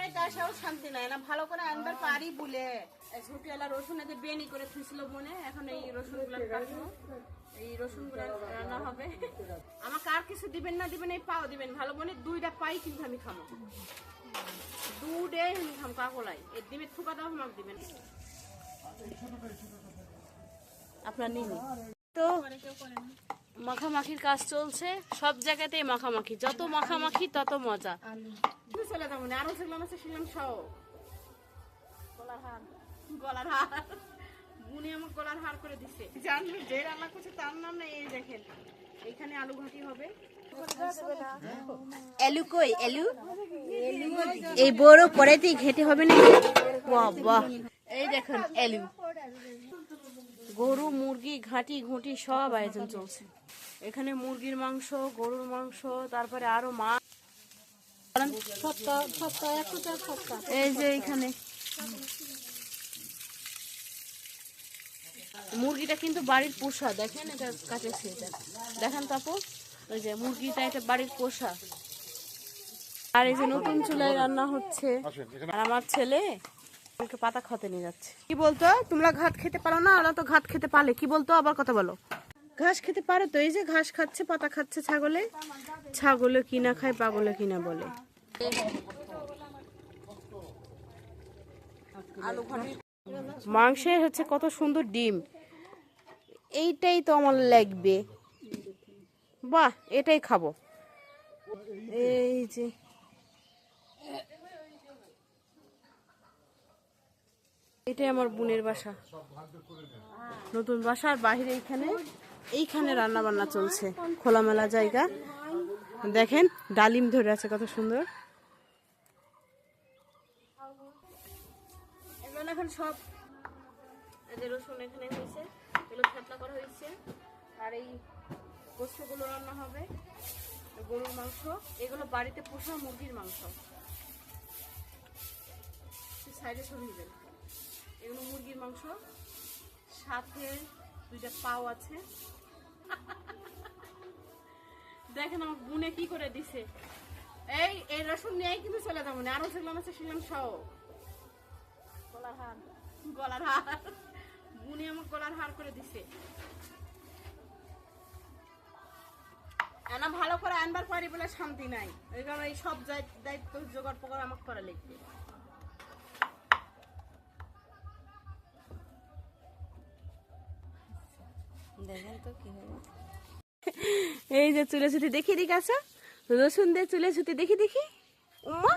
বাড়িতে আসাও শান্তি নাই না, ভালো করে আনবার পারি বলে ঝুটিওয়ালা রসুন এদের বেনি করে থুইছিল মনে। এখন এই রসুন গুলো কাটবো, এই রসুন গুলো রান্না হবে। আমাকে আর কিছু দিবেন না, দিবেন এই পাও দিবেন ভালো মনে। 2টা পাই কিন্তু আমি খামো, 2টাই আমি খাম কাকলাই। এই ডিমের থুকা দাও আমাকে দিবেন আপনার নিন। তো মাখামাখির কাজ চলছে, সব জায়গাতেই মাখামাখি, যত মাখামাখি তত মজা। চলে যাবো না, আরো ছিলাম আছে ছিলাম সব গলার হার বুনে আমার গলার হার করে দিচ্ছে। জানলে যে রান্না করছে তার নাম না। এই দেখেন এখানে আলু ঘাটি হবে। এলু কই এলু, এই বড় কড়াইতেই ঘেটে হবে না। বাহ বাহ, এই দেখেন এলু, গরু মুরগি ঘাটি ঘুটি সব আয়োজন চলছে এখানে। মুরগির মাংস, গরুর মাংস, তারপরে আরো মাছ। এই যে এখানে মুরগিটা কিন্তু বাড়ির পোষা, দেখেন এটা কাটেছে, এটা দেখেন তাপু, ওই যে মুরগিটা এটা বাড়ির পোষা। আর এই যে নতুন চুলায় রান্না হচ্ছে, আর আমার ছেলে পাতা খাতে নিয়ে যাচ্ছে। কি বলতো, তোমরা ঘাট খেতে পারো না, ওরা তো ঘাট খেতে পারে। কি বলতো, আবার কথা বলো। ঘাস খেতে পারে তো, এই যে ঘাস খাচ্ছে, পাতা খাচ্ছে ছাগলে। ছাগলে কিনা খায়, পাগলে কিনা বলে। মাংসের হচ্ছে কত সুন্দর ডিম, এইটাই তো আমার লাগবে। বাহ, এটাই খাবো। এই যে এটাই আমার বোনের বাসা, নতুন বাসার বাহিরে। এইখানে রান্না বান্না চলছে, খোলামেলা জায়গা। দেখেন ডালিম ধরে আছে কত সুন্দর। এগুলো এখন সব রসুন এখানে হয়েছে, এগুলো ছাতলা করা হয়েছে। আর এই গোস্তগুলো রান্না হবে, গরুর মাংস, এগুলো বাড়িতে পোষা মুরগির মাংস। সাইডে সরিয়ে, এগুলো মুরগির মাংস, সাথে 2টা পাও আছে। দেখেন আমার বুনে কি করে দিছে। এই রসুন নিয়ে কিন্তু চলে যাবো না, আরো ছিলাম আছে ছিলাম সব গলার হার বুনে আমার গলার হার করে দিছে। না ভালো করে আনবার পারি বলে শান্তি নাই, এই কারণে এই সব দায়িত্ব জোগাড় পোগাড় আমাকে করা লাগবে। দেখেন তো কি হবে। এই যে চুলে ছুটি দেখি, দিকে আছে রসুন দিয়ে চুলে ছুটি দেখি দেখি। উম্মা